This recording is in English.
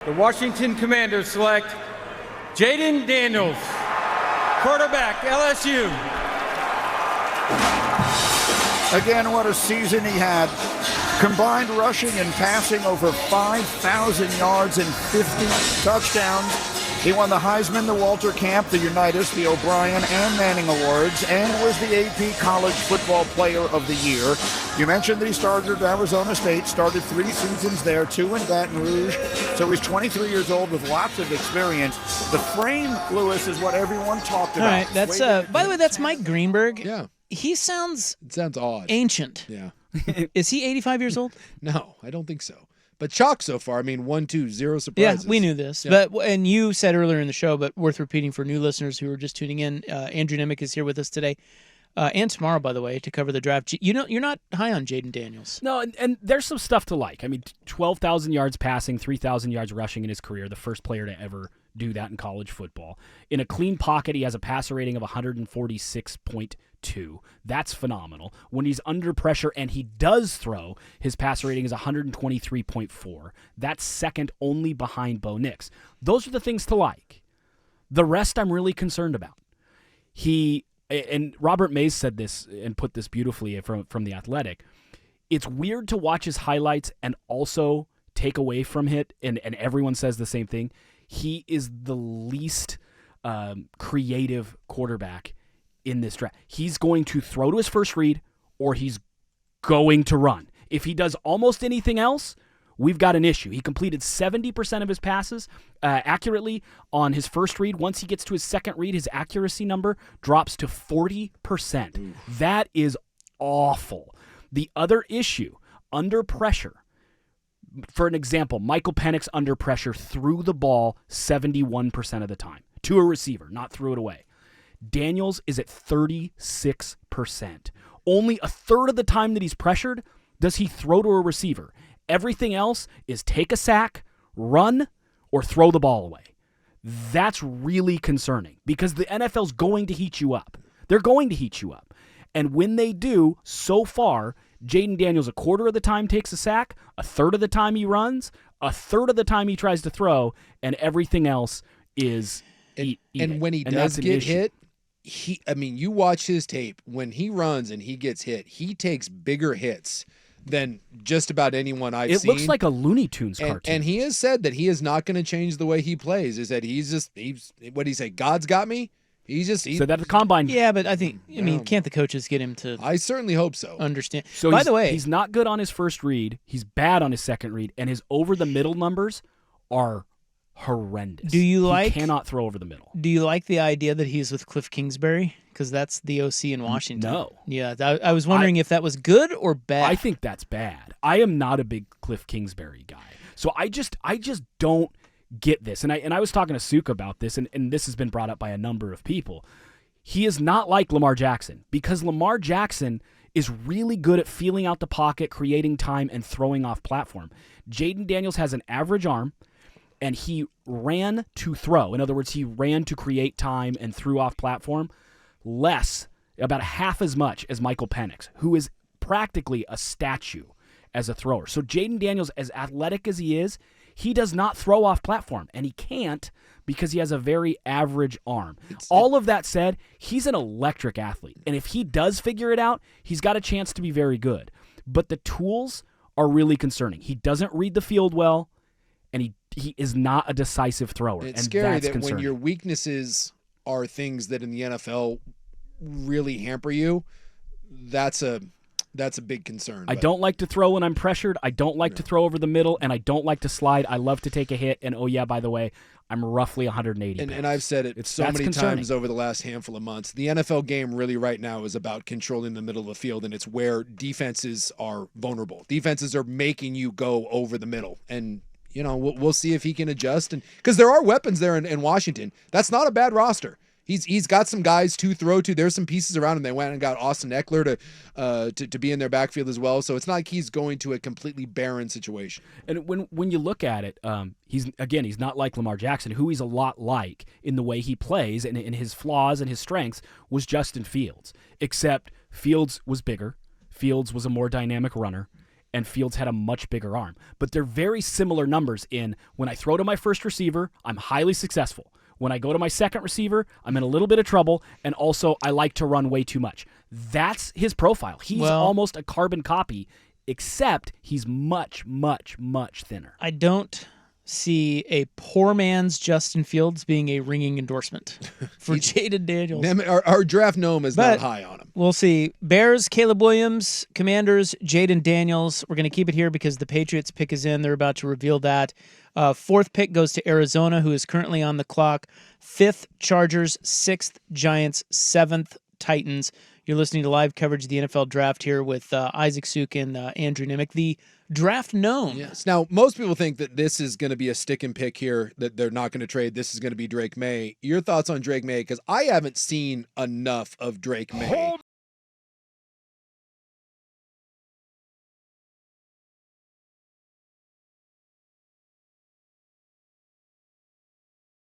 The Washington Commanders select Jayden Daniels, quarterback, LSU. Again, what a season he had. Combined rushing and passing over 5,000 yards and 50 touchdowns. He won the Heisman, the Walter Camp, the Unitas, the O'Brien, and Manning Awards, and was the AP College Football Player of the Year. You mentioned that he started at Arizona State, started 3 seasons there, 2 in Baton Rouge. So he's 23 years old with lots of experience. The frame, Lewis, is what everyone talked about. All right, that's by the way, that's Mike Greenberg. Yeah. He sounds odd. Ancient. Yeah. Is he 85 years old? No, I don't think so. But chalk so far. I mean, 1, 2, 0 surprises. Yeah, we knew this. Yeah. But and you said earlier in the show, but worth repeating for new listeners who are just tuning in, Andrew Nemick is here with us today. And tomorrow, by the way, to cover the draft. You know, you're not high on Jayden Daniels. No, and there's some stuff to like. I mean, 12,000 yards passing, 3,000 yards rushing in his career, the first player to ever do that in college football. In a clean pocket, he has a passer rating of 146.2. That's phenomenal. When he's under pressure and he does throw, his passer rating is 123.4. That's second only behind Bo Nix. Those are the things to like. The rest I'm really concerned about. And Robert Mays said this and put this beautifully from The Athletic. It's weird to watch his highlights and also take away from it, and everyone says the same thing. He is the least creative quarterback in this draft. He's going to throw to his first read, or he's going to run. If he does almost anything else, we've got an issue. He completed 70% of his passes accurately on his first read. Once he gets to his second read, his accuracy number drops to 40%. Oof. That is awful. The other issue, under pressure. For an example, Michael Penix under pressure threw the ball 71% of the time to a receiver, not threw it away. Daniels is at 36%. Only a third of the time that he's pressured does he throw to a receiver. Everything else is take a sack, run, or throw the ball away. That's really concerning because the NFL's going to heat you up. They're going to heat you up. And when they do, so far, Jayden Daniels a quarter of the time takes a sack, a third of the time he runs, a third of the time he tries to throw, and everything else is and when he does get hit, you watch his tape. When he runs and he gets hit, he takes bigger hits than just about anyone I've seen. It looks like a Looney Tunes cartoon. And he has said that he is not going to change the way he plays. Is that he's what do you say? God's got me. So that the combine. Yeah, but I mean, can't the coaches get him to? I certainly hope so. Understand. So by the way, he's not good on his first read. He's bad on his second read, and his over the middle numbers are horrendous. He cannot throw over the middle. Do you like the idea that he's with Cliff Kingsbury? Because that's the OC in Washington. No. Yeah, I was wondering if that was good or bad. I think that's bad. I am not a big Cliff Kingsbury guy. So I just don't get this. And I was talking to Suke about this, and this has been brought up by a number of people. He is not like Lamar Jackson because Lamar Jackson is really good at feeling out the pocket, creating time, and throwing off platform. Jayden Daniels has an average arm, and he ran to throw. In other words, he ran to create time and threw off platform about half as much as Michael Penix, who is practically a statue as a thrower. So Jayden Daniels, as athletic as he is, he does not throw off platform, and he can't because he has a very average arm. All of that said, he's an electric athlete, and if he does figure it out, he's got a chance to be very good. But the tools are really concerning. He doesn't read the field well, and he is not a decisive thrower. It's and scary that's that concerning. when your weaknesses are things that in the NFL really hamper you, that's a big concern. I don't like to throw when I'm pressured. I don't like to throw over the middle, and I don't like to slide. I love to take a hit, and by the way, I'm roughly 180 pounds. And I've said it many times over the last handful of months. The NFL game really right now is about controlling the middle of the field, and it's where defenses are vulnerable. Defenses are making you go over the middle, and we'll see if he can adjust. And because there are weapons there in Washington, that's not a bad roster. He's got some guys to throw to. There's some pieces around him. They went and got Austin Eckler to be in their backfield as well. So it's not like he's going to a completely barren situation. And when you look at it, he's not like Lamar Jackson, who he's a lot like in the way he plays and in his flaws and his strengths was Justin Fields. Except Fields was bigger. Fields was a more dynamic runner. and Fields had a much bigger arm. But they're very similar numbers in when I throw to my first receiver, I'm highly successful. When I go to my second receiver, I'm in a little bit of trouble, and also I like to run way too much. That's his profile. He's almost a carbon copy, except he's much, much, much thinner. I don't see a poor man's Justin Fields being a ringing endorsement for Jayden Daniels. Our draft gnome is not high on him. We'll see. Bears, Caleb Williams. Commanders, Jayden Daniels. We're going to keep it here because the Patriots pick is in. They're about to reveal that. Fourth pick goes to Arizona, who is currently on the clock. Fifth, Chargers. Sixth, Giants. Seventh, Titans. You're listening to live coverage of the NFL draft here with Isaac Suke and Andrew Nimick, the draft gnome. Yes. Now, most people think that this is going to be a stick and pick here, that they're not going to trade. This is going to be Drake May. Your thoughts on Drake May? Because I haven't seen enough of Drake May